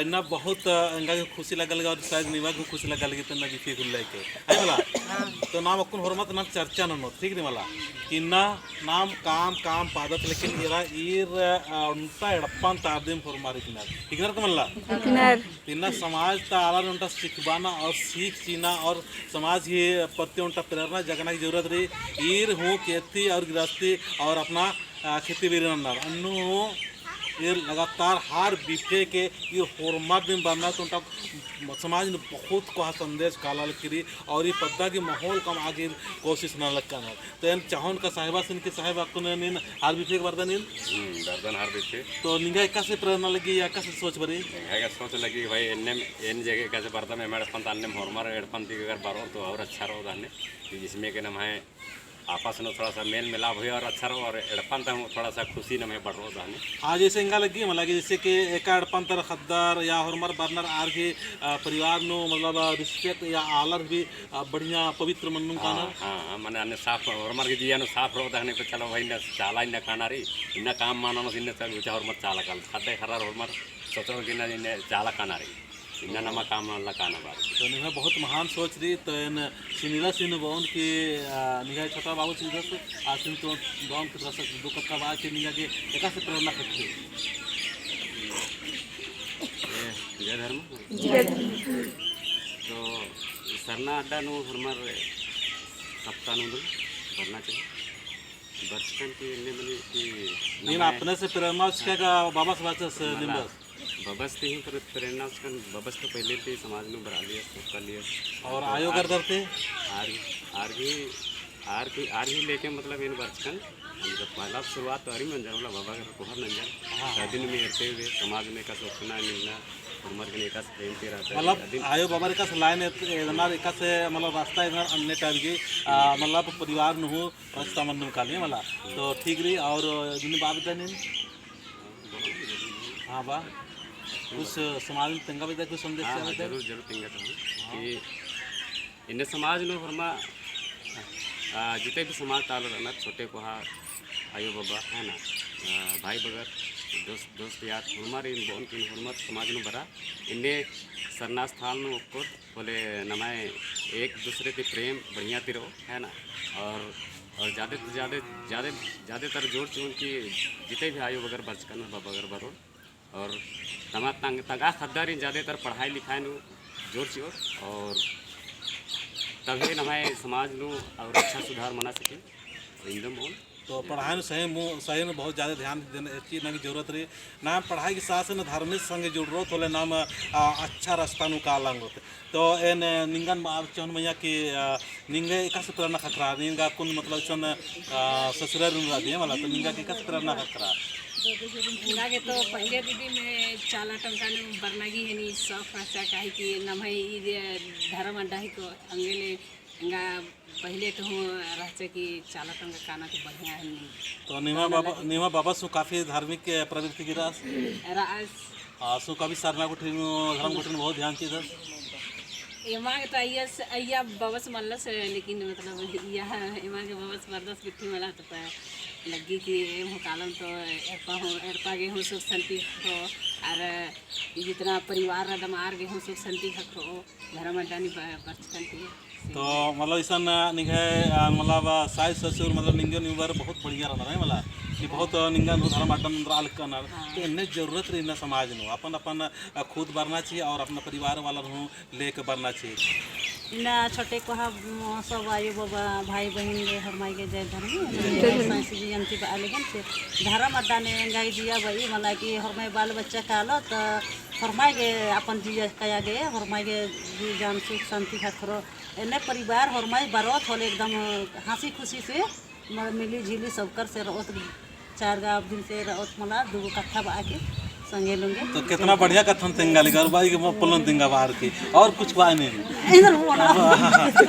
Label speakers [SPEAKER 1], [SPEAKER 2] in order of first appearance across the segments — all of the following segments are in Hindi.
[SPEAKER 1] इन्ना बहुत इंगा के खुशी लगल और शायद निवा को खुशी लगल कि तना बिफे खुल के है मला तो नाम अकुन हरमत ना चर्चा न ठीक नहीं मला कि ना नाम काम काम पादत लेकिन इरा ईर उनता एडप्पन तादम फरमारी किनार इग्नर तो मला इन्ना समाज ता आला उनता सिखबाना और सीख चीना और समाज ही प्रति उनता प्रेरणा जगना की जरूरत रही ईर हूँ खेती और गृहस्थी और अपना खेती भी अन्नू ये लगातार हर विषय के ये हरमत दिन बनना तो उनका समाज ने बहुत को संदेश कालाल करी और ये पद्दा के माहौल कम आगे कोशिश न लग करना तो इन चाहन का साहिबा सिन के साहिबा को नीन हर विषय के बर्दन
[SPEAKER 2] दर्दन हर विषय
[SPEAKER 1] तो निगाह का से प्रेरणा लगी या का से सोच बरी
[SPEAKER 2] निगाह का सोच लगी भाई इन जगह का से बर्दन में मेरे पंत अन्य हरमर एडपन ती अगर बारो तो और अच्छा रहो दाने जिसमें के नाम है आपस में थोड़ा सा मेल मिलाप हुआ और अच्छा रहो और एडपन तक थोड़ा सा खुशी न में बढ़ रहा दाने
[SPEAKER 1] हाँ जैसे इंगा लगी मतलब कि जैसे कि एक एडपन तर खद्दार या हरमर बर्नर आर के परिवार नो मतलब रिस्पेक्ट या आलर भी बढ़िया पवित्र मनू का
[SPEAKER 2] हाँ मैंने अन्य साफ हरमर के जिया साफ रहो दाने पे चलो भाई न चाला इन खाना रही इन काम मानो इन चल हरमर चाला कल खद्दे खरार हरमर सोचो कि इन चाला खाना रही इन्ना नमा काम लकाना बार
[SPEAKER 1] तो निगाह बहुत महान सोच रही तो इन सिनीला सिन बौन की निगाह छोटा बाबू सीधा से आसिन तो बौन के तरह से दो कक्का बात के निगाह के एका से प्रेरणा करते
[SPEAKER 2] जय धर्म तो सरना अड्डा नो हरमर सप्ताह नो भरना चाहिए बचपन की इन्ने मनी की
[SPEAKER 1] नहीं अपने से प्रेरणा उसका का बाबा से बात से निम्बस
[SPEAKER 2] बबस थी पर प्रेरणा उसका बबस तो पहले थी समाज में बढ़ा लिया सब कर लिया
[SPEAKER 1] और आयोग कर करते
[SPEAKER 2] आर ही लेके मतलब इन बचपन हम जब पहला शुरुआत तो अरी मंजर वाला बाबा का कोहर नंजर शादी में हेरते हुए समाज में का सोचना मिलना उम्र के एका से प्रेम के रहता
[SPEAKER 1] मतलब आयो बाबा का लाइन एदना एका से मतलब रास्ता इधर अन्य टाइम की मतलब परिवार न हो रास्ता मन निकालिए मतलब तो ठीक रही और दिन बात देने हाँ बा कुछ समाज में तंगा भी कुछ संदेश
[SPEAKER 2] जरूर जरूर तंगा कि इन समाज नो हरमा जितने भी समाज ताल रहना छोटे को हाँ आयो बाबा है ना भाई बगर दोस्त यार हमारे इन बोन की हरमत समाज में बरा इन्हें सरनास्थान में ऊपर बोले नमाए एक दूसरे के प्रेम बढ़िया तिरो है ना और ज़्यादातर जोड़ चुन की जितने भी आयो बगर बचकन बगर बरो और तमा तंगा खद्दारी ज़्यादातर पढ़ाई लिखाई नु जोर चोर और तभी हमारे समाज नु और अच्छा सुधार मना सके एकदम बोल
[SPEAKER 1] तो पढ़ाई में सही में बहुत ज़्यादा ध्यान देने चीज़ की जरूरत रही ना पढ़ाई के साथ साथ धार्मिक संग जुड़ तो नाम अच्छा रास्ता निकाल तो इन निंगन चौन मैया की निंगे एका से प्रेरणा खतरा निंगा कुन मतलब चौन ससुराल दिए वाला तो निंगा के एका से प्रेरणा खतरा
[SPEAKER 3] लागे तो पहले दीदी में चाला टंका ने बरनागी है नी सब अच्छा कहे कि नमई धर्म अड्डा ही को अंगेले इंगा पहले तो हूँ रहते कि चाला टंका खाना तो बढ़िया है नहीं
[SPEAKER 1] तो नीमा बाबा सु काफ़ी धार्मिक प्रवृत्ति की रास सु काफ़ी सरना कुठी धर्म कुठी बहुत ध्यान की था
[SPEAKER 3] एमा के तो अय्या बबस मल्लस लेकिन मतलब यह एमा के बबस बरदस बिट्ठी मला तो लगी कि कालम तो एरपा गे हूँ सुख शांति हो और जितना परिवार रदम आर गे हूँ सुख शांति हो धर्म अड्डा नहीं बचपन
[SPEAKER 1] तो मतलब ऐसा निगे मतलब सास ससुर मतलब निंगे निवर बहुत बढ़िया रहना है मतलब कि बहुत निंगा धर्म अड्डा आल करना तो इन्हें जरूरत रही ना समाज में अपन खुद बढ़ना चाहिए और अपना परिवार वाला लेके बढ़ना चाहिए
[SPEAKER 4] ना छोटे को सब आयु बाबा भाई बहन गे हरमाई के जय धर्म जयंती आले से धर्म अड्डा ने गाई दिया भाई मतलब कि हरमाई बाल बच्चा कहलो तो हरमाई के अपन जिया कया गए हरमाई के जी जान सुख शांति खरो एने परिवार हरमाई बरोत होले एकदम हंसी खुशी से मिली झिली सबकर से रहोत 4 गाँव दिन से रहोत मला 2 कट्ठा बाके संगे लूंगे
[SPEAKER 1] तो कितना बढ़िया कथन तिंगा लिखा बाई के पलन तिंगा बाहर की और कुछ बाय नहीं
[SPEAKER 4] इधर बोला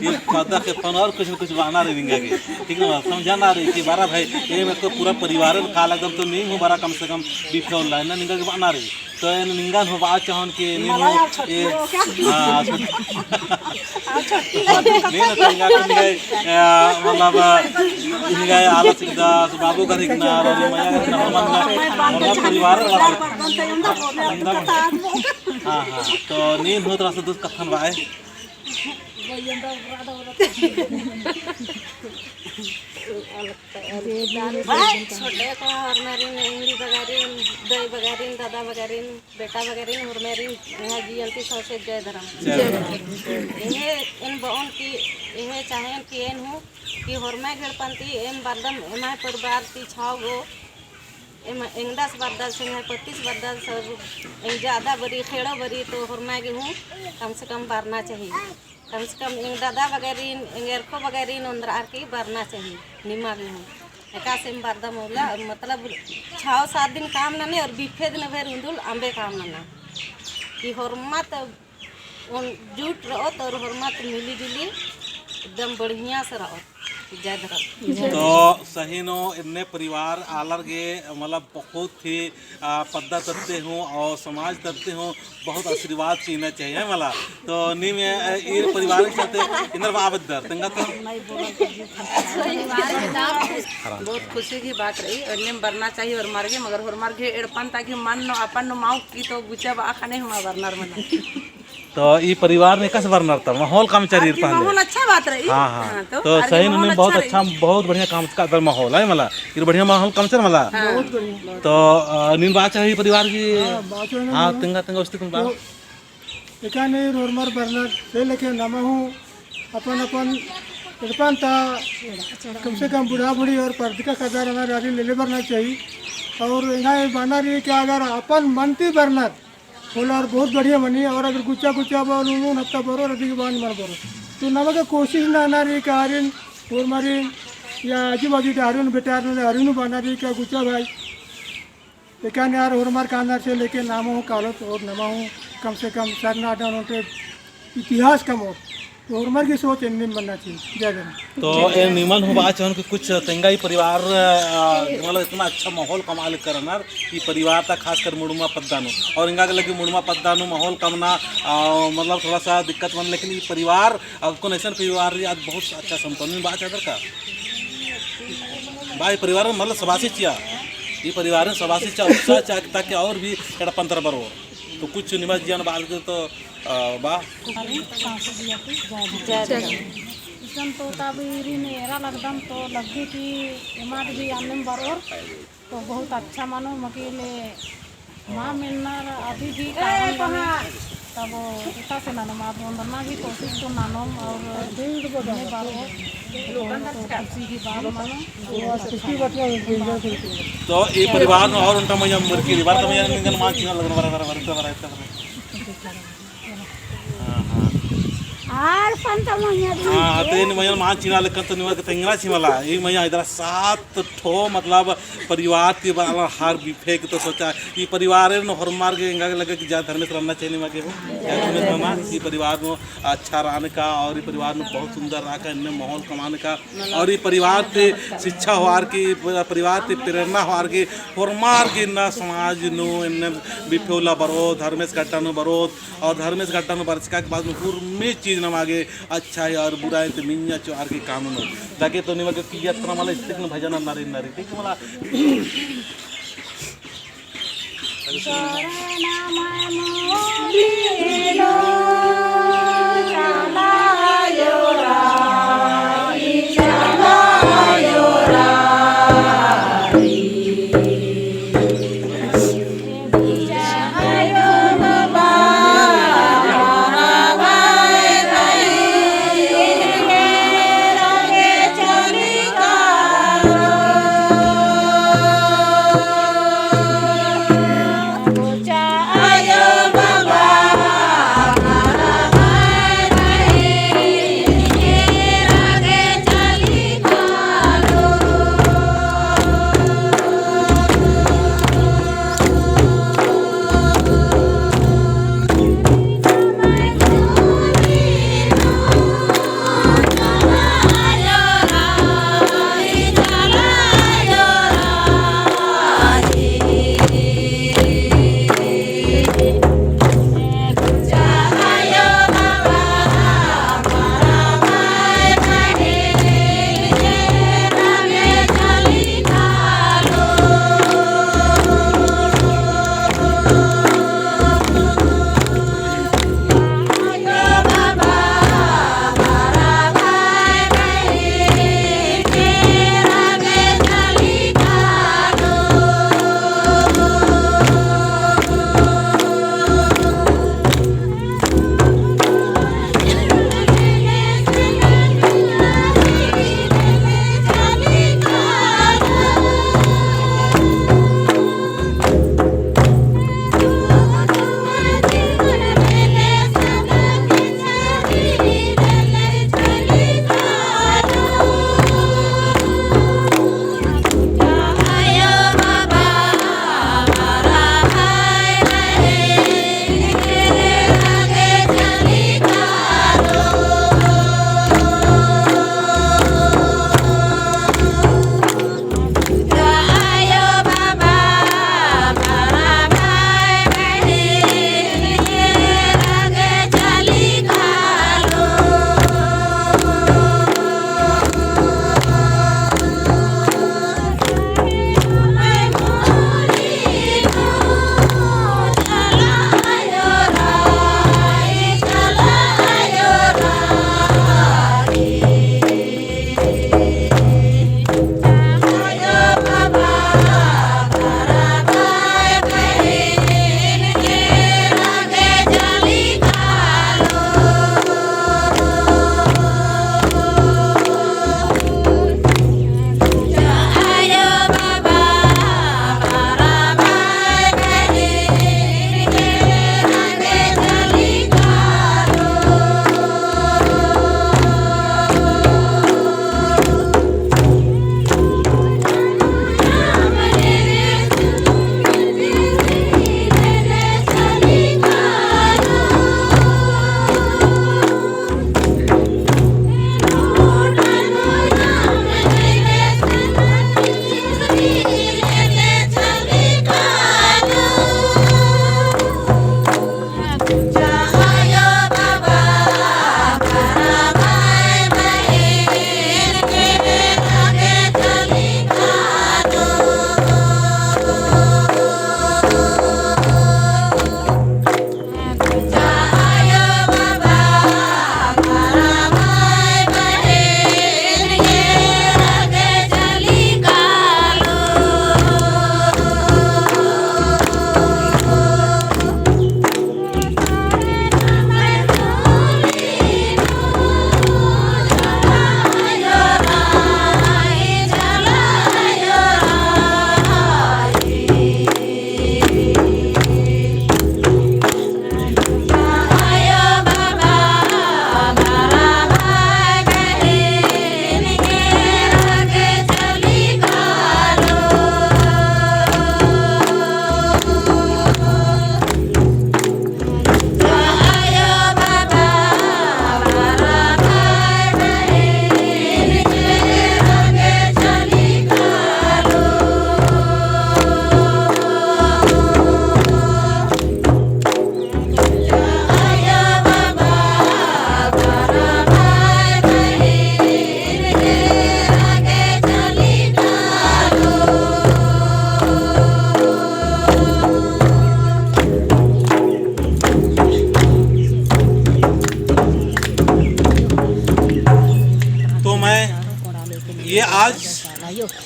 [SPEAKER 1] ये पता के पन और कुछ बना रही दिंगा की ठीक है समझाना रही कि बारा भाई ये मैं तो पूरा परिवार काला एकदम तो नहीं हूँ बारा कम से कम बीफ का लाइन ना निकल के बना रही तो इन निंगन हो बात चाहन कि नीम ये हाँ नहीं ना निंगा मतलब निंगा आलस इदा बाबू का निकना और मया का निकना हमारा परिवार हाँ हाँ तो नीम हो तो दूध कथन बाय
[SPEAKER 5] छोटे को हरमेरिन इंगली बगारिन दई बगारिन दादा बगारिन बेटा बगारिन हरमेरिन यहाँ जीएलटी सौसे जय धर्म इन्हें इन बहन की इन्हें चाहें कि इन हूँ कि हरमे गणपति एम बारदम एम परिवार ती छाव गो एम इंगदास बारदाल से 25 बारदाल सब ज़्यादा बड़ी खेड़ा बड़ी तो हरमे गे हूँ कम से कम बारना चाहिए कम से कम इंग दादा वगैरह इंगेरको वगैरह अंदर आके भरना चाहिए निमा भी हूँ एका से बारदा मोला मतलब 6-7 दिन काम ना नहीं और बिफे दिन भर हुंदुल आंबे काम ना कि हरमत जुट रहो तो हरमत मिली जुली एकदम बढ़िया से रहो जय धर्म
[SPEAKER 1] तो सही नो इतने परिवार आलर गे मतलब बहुत ही पद्दा करते हूँ और समाज करते हूँ बहुत आशीर्वाद चीना चाहिए मला तो नी में ये परिवार के चलते इंदर आबद्दर तंगा तो
[SPEAKER 6] बहुत खुशी की बात रही और निम बरना चाहिए और मार्गे मगर और मार्गे एड़पन ताकि मन नो अपन नो माऊ की तो गुचा बा खाने हुआ बरनार मन
[SPEAKER 1] तो ये परिवार में कैसे बरनार था माहौल काम चली पहले
[SPEAKER 6] माहौल अच्छा बात रही
[SPEAKER 1] हाँ हाँ तो सही में बहुत अच्छा बहुत बढ़िया काम का दर माहौल है मला ये बढ़िया माहौल काम चल मला तो नीन बात चाहिए परिवार की हाँ तंगा तंगा उस तुम बात
[SPEAKER 7] एकाने रोरमर बरनार से लेके नमा हूँ अपन अपन एड़पन था कम से कम बूढ़ा बूढ़ी और पर्दिका कदार हमारे आदि ले बरना चाहिए और यहाँ बना रही क्या अगर अपन मनती बरनार बोला और बहुत बढ़िया बनी और अगर गुच्चा गुच्चा बोल हफ्ता बरो अधिक बान मर बरो तो नमक कोशिश ना ना रही कि आर्यन और मारिन या आजू बाजू आर्यन बेटा आर्यन बना रही क्या गुच्चा भाई एक यार और मार कानार से लेके नाम हूँ कालत और नमा हूँ कम से कम सरना डाउन के इतिहास कम हो तो और की सोच इंडियन बनना चाहिए जय जय
[SPEAKER 1] तो ये निमन हो बात चाहूँ कि कुछ तेंगाई परिवार मतलब इतना अच्छा माहौल कमाल करना कि परिवार था खासकर मुड़मा पद्दानु और इंगा के लगे मुड़मा पद्दानु माहौल कमना मतलब थोड़ा सा दिक्कत बन लेकिन ये परिवार कौन ऐसा परिवार आज बहुत अच्छा संपन्न बात है का भाई परिवार में मतलब सबासी चिया ये परिवार में सबासी चा उत्साह चा ताकि और भी एड़ा पंतर बर हो तो कुछ निवास जियान बात तो बा
[SPEAKER 4] इसम तो ताबीरी ने एरा लगदम तो लगी कि इमाद भी आने बरोर तो बहुत अच्छा मानो मकीले माँ मिलना अभी भी तब इतना से नानम आप वंदना भी कोशिश तो नानम और दिल बने बारो खुशी की बात मानो
[SPEAKER 1] तो ये परिवार में और उनका मैं मुर्की बार तो मैं निकल मां की लगन वर
[SPEAKER 5] आर पंत
[SPEAKER 1] हाँ तो इन मैं मां चीना लेकर तो निवर तेंगना छिमला ये मैं इधर 7 ठो मतलब परिवार के बारे हार बिफे के तो सोचा ये परिवार है हर मार के इंगा लगे कि ज्यादा धर्मेश रहना चाहिए मगे हो धर्मेश मामा ये परिवार में अच्छा रहने का और ये परिवार में बहुत सुंदर रहा का इनमें माहौल कमाने का और ये परिवार से शिक्षा होर की परिवार से प्रेरणा होर की हर मार के ना समाज नो इन बिफेला बरो धर्मेश घट्टा नो बरोद और धर्मेश घट्टा नो बरसका के बाद में पूर्ण चीज न मागे अच्छा है और बुरा है तो मिन्या चोर के काम नो ताकि तो निमगे की यात्रा मला इस्तिक न भजन नारी नारी ठीक मला
[SPEAKER 5] Ayo baba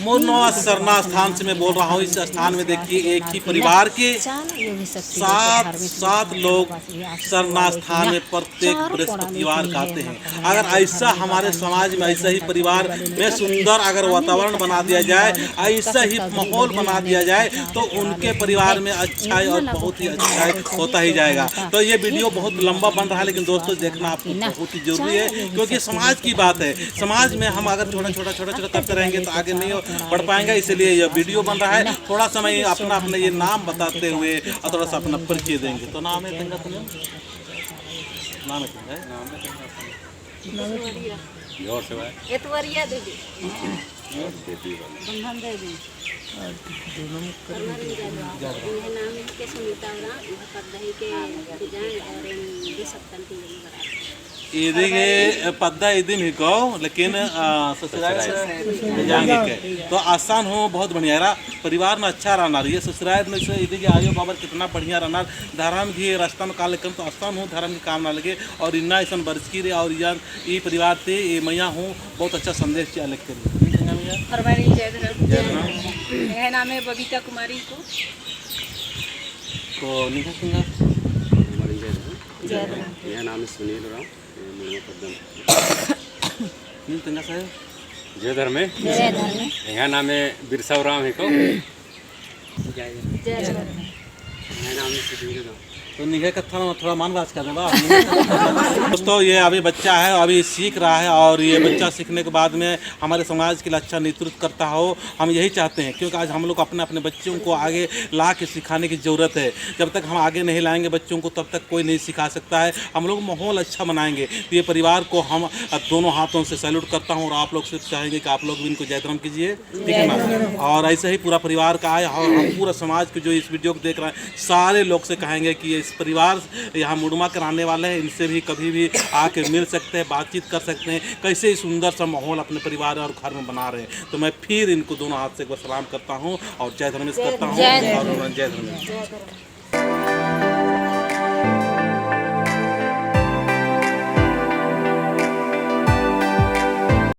[SPEAKER 1] मुरनवा सरना स्थान से मैं बोल रहा हूँ। इस स्थान में देखिए एक ही परिवार के 7 लोग सरना स्थान में प्रत्येक बृहस्पतिवार गाते हैं। अगर ऐसा हमारे समाज में ऐसा ही परिवार में सुंदर अगर वातावरण बना दिया जाए, ऐसा ही माहौल बना दिया जाए, तो उनके परिवार में अच्छाई और बहुत ही अच्छाई होता ही जाएगा। तो ये वीडियो बहुत लंबा बन रहा है, लेकिन दोस्तों देखना आपको बहुत ही जरूरी है, क्योंकि समाज की बात है। समाज में हम अगर छोटा छोटा करते रहेंगे तो आगे नहीं बढ़ पाएंगे। इसलिए यह वीडियो बन रहा है। थोड़ा समय अपना अपने ये नाम बताते हुए और थोड़ा सा अपना परिचय देंगे। तो नाम है तंगा, तुम्हें नाम है और सेवा
[SPEAKER 5] एतवरिया दीदी
[SPEAKER 4] बंधन देवी
[SPEAKER 3] नाम के सुनीता उरा पद्दही के डिजाइन और ये सब तंती
[SPEAKER 1] इधर पद्दा इधर ही कहो, लेकिन ससुराल से जाएंगे के तो आसान हो। बहुत बढ़िया रहा परिवार में अच्छा रहना रही है। ससुराल में से इधर के आयो बाबर कितना बढ़िया रहना। धर्म भी रास्ता में का लेकिन तो आसान हो, धर्म की काम ना लगे। और इन्ना ऐसा बरस की रे और ये परिवार से ये मैया हूँ बहुत अच्छा संदेश किया लिखते हैं।
[SPEAKER 3] फरवरी यह नाम है बबीता कुमारी को।
[SPEAKER 1] तो निका सिंगा
[SPEAKER 2] यह नाम है सुनील राव
[SPEAKER 1] नील तंगा साहब
[SPEAKER 2] जय धर्म यहाँ नाम है बिरसा राम है को यह नाम है सुधीर राम।
[SPEAKER 1] तो निगाह का थोड़ा मान बात कर दोस्तों, ये अभी बच्चा है, अभी सीख रहा है। और ये बच्चा सीखने के बाद में हमारे समाज के लिए अच्छा नेतृत्व करता हो, हम यही चाहते हैं। क्योंकि आज हम लोग अपने अपने बच्चों को आगे ला के सिखाने की ज़रूरत है। जब तक हम आगे नहीं लाएंगे बच्चों को, तब तक कोई नहीं सिखा सकता है। हम लोग माहौल अच्छा बनाएंगे। तो ये परिवार को हम दोनों हाथों से सैल्यूट करता हूँ। और आप लोग सिर्फ चाहेंगे कि आप लोग भी इनको जयतरम कीजिए, ठीक है ना। और ऐसे ही पूरा परिवार का आए। और हम पूरा समाज को जो इस वीडियो को देख रहे हैं, सारे लोग से कहेंगे कि इस परिवार यहाँ मुड़मा कराने वाले हैं, इनसे भी कभी भी आके मिल सकते हैं, बातचीत कर सकते हैं। कैसे ही सुंदर सा माहौल अपने परिवार और घर में बना रहे हैं। तो मैं फिर इनको दोनों हाथ से एक बार सलाम करता हूँ और जय धर्मेश करता हूँ। और जय धर्मेश।